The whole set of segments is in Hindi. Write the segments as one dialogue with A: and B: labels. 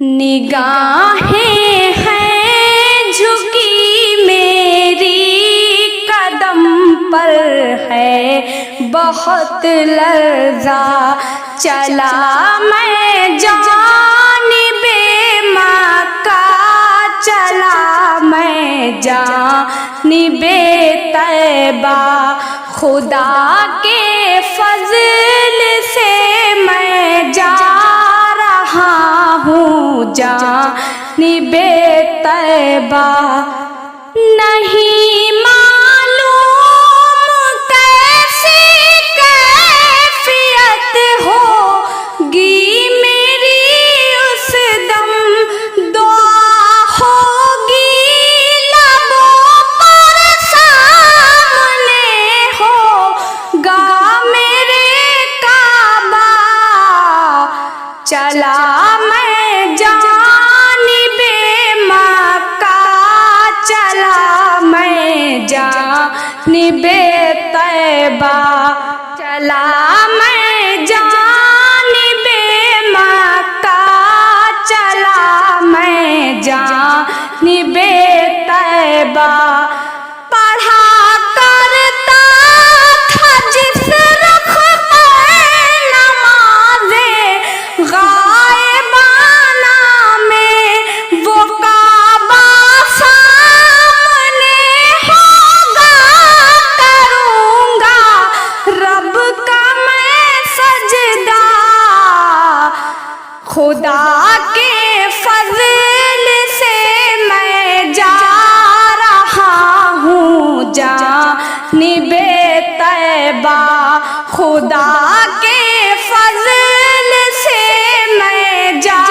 A: निगाहें हैं झुकी मेरी कदम पर है बहुत लर्ज़ा चला मैं जानिबे मक्का चला मैं जानिबे तैबा खुदा के फज़ल से मैं जा रहा हूँ जानिबे तैबा। नहीं मालूम कैसी कैफियत होगी मेरी उस दम, दुआ होगी लबों पर सामने होगा मेरे काबा चला मैं जानिबे मक्का चला मैं जानिबे तैबा चला मैं जानिबे मक्का चला मैं जानिबे तैबा। पढ़ा करता था जिस रुख पर नमाज़े गायबाना में वो काबा सामने होगा करूँगा रब का मैं सजदा खुदा के फज़ल से मैं जा रहा हूँ जानिबे तैबा खुदा के फज़ल से मैं जा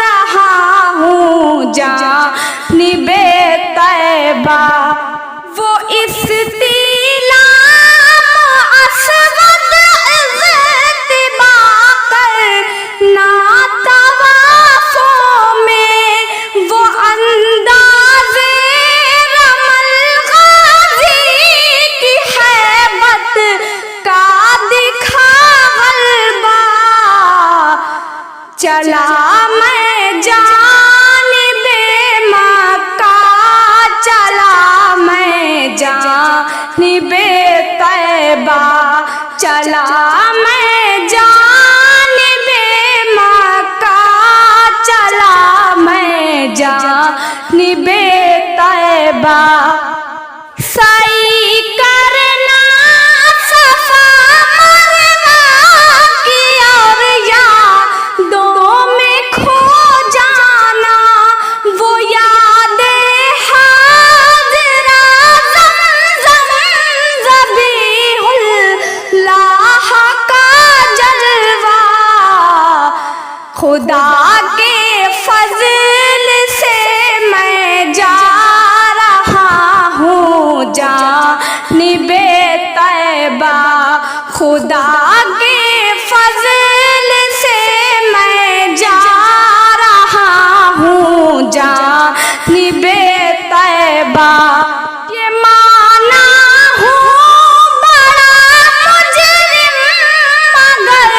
A: रहा हूँ जानिबे तैबा। वो इस्तिलाम अस्वद इज़्तिबा करना तवाफ़ों में, वो अंदाज़े रमल गाज़ी की हैबत का दिखा गलबा चला मैं जानिबे मक्का चला मैं जानिबे तैबा चला मैं जानिबे मक्का चला मैं जानिबे तैबा। सई करना सफा मरवा की और यादों में खो जाना, वो यादें हाज़िरा ज़मज़म ज़बीहुल्लाह का जलवा खुदा के फज़ल से मैं जा रहा हूँ जानिबे तैबा खुदा के फज़ल से मैं जा रहा हूँ जानिबे तैबा। ये माना हूँ बड़ा मुजरिम मगर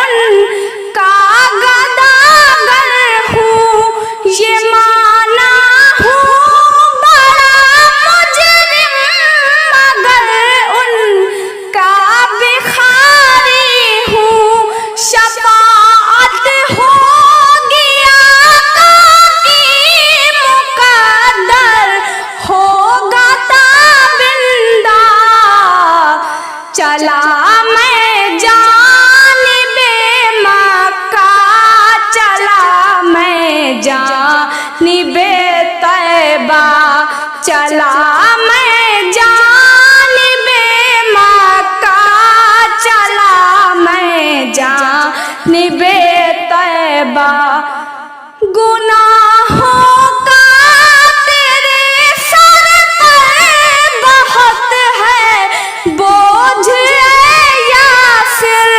A: उनका गदागर हूँ, ये माना हूँ बड़ा मुजरिम मगर उनका भिखारी हूँ। शफाअत होगी आका की मुक़द्दर होगा ताबिंदा चला मैं जानिबे मक्का चला मैं जानिबे तैबा चला मैं जानिबे मक्का चला मैं जानिबे तैबा। गुनाहों का तेरे सर पर बहुत है बोझ यासिर,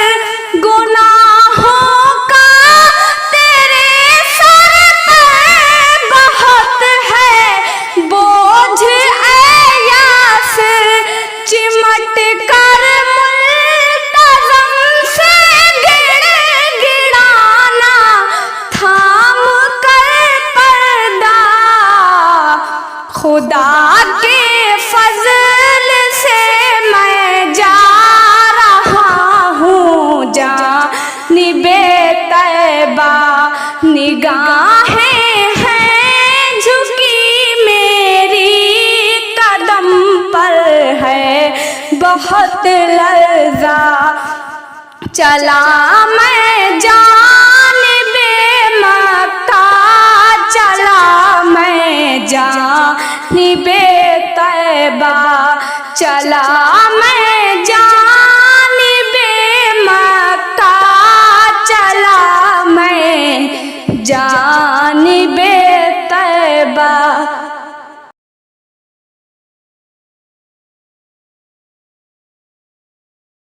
A: गुनाहों का तेरे सर पर बहुत है बोझ यासिर, चिमट कर मुल्तज़म से गिड़गिड़ाना थाम खुदा के फजल से मैं जा रहा हूँ जानिबे तैबा। निगाहें हैं झुकी मेरी कदम पर है बहुत लर्ज़ा। चला मैं जानिबे मक्का, चला मैं जानिबे तैबा, चला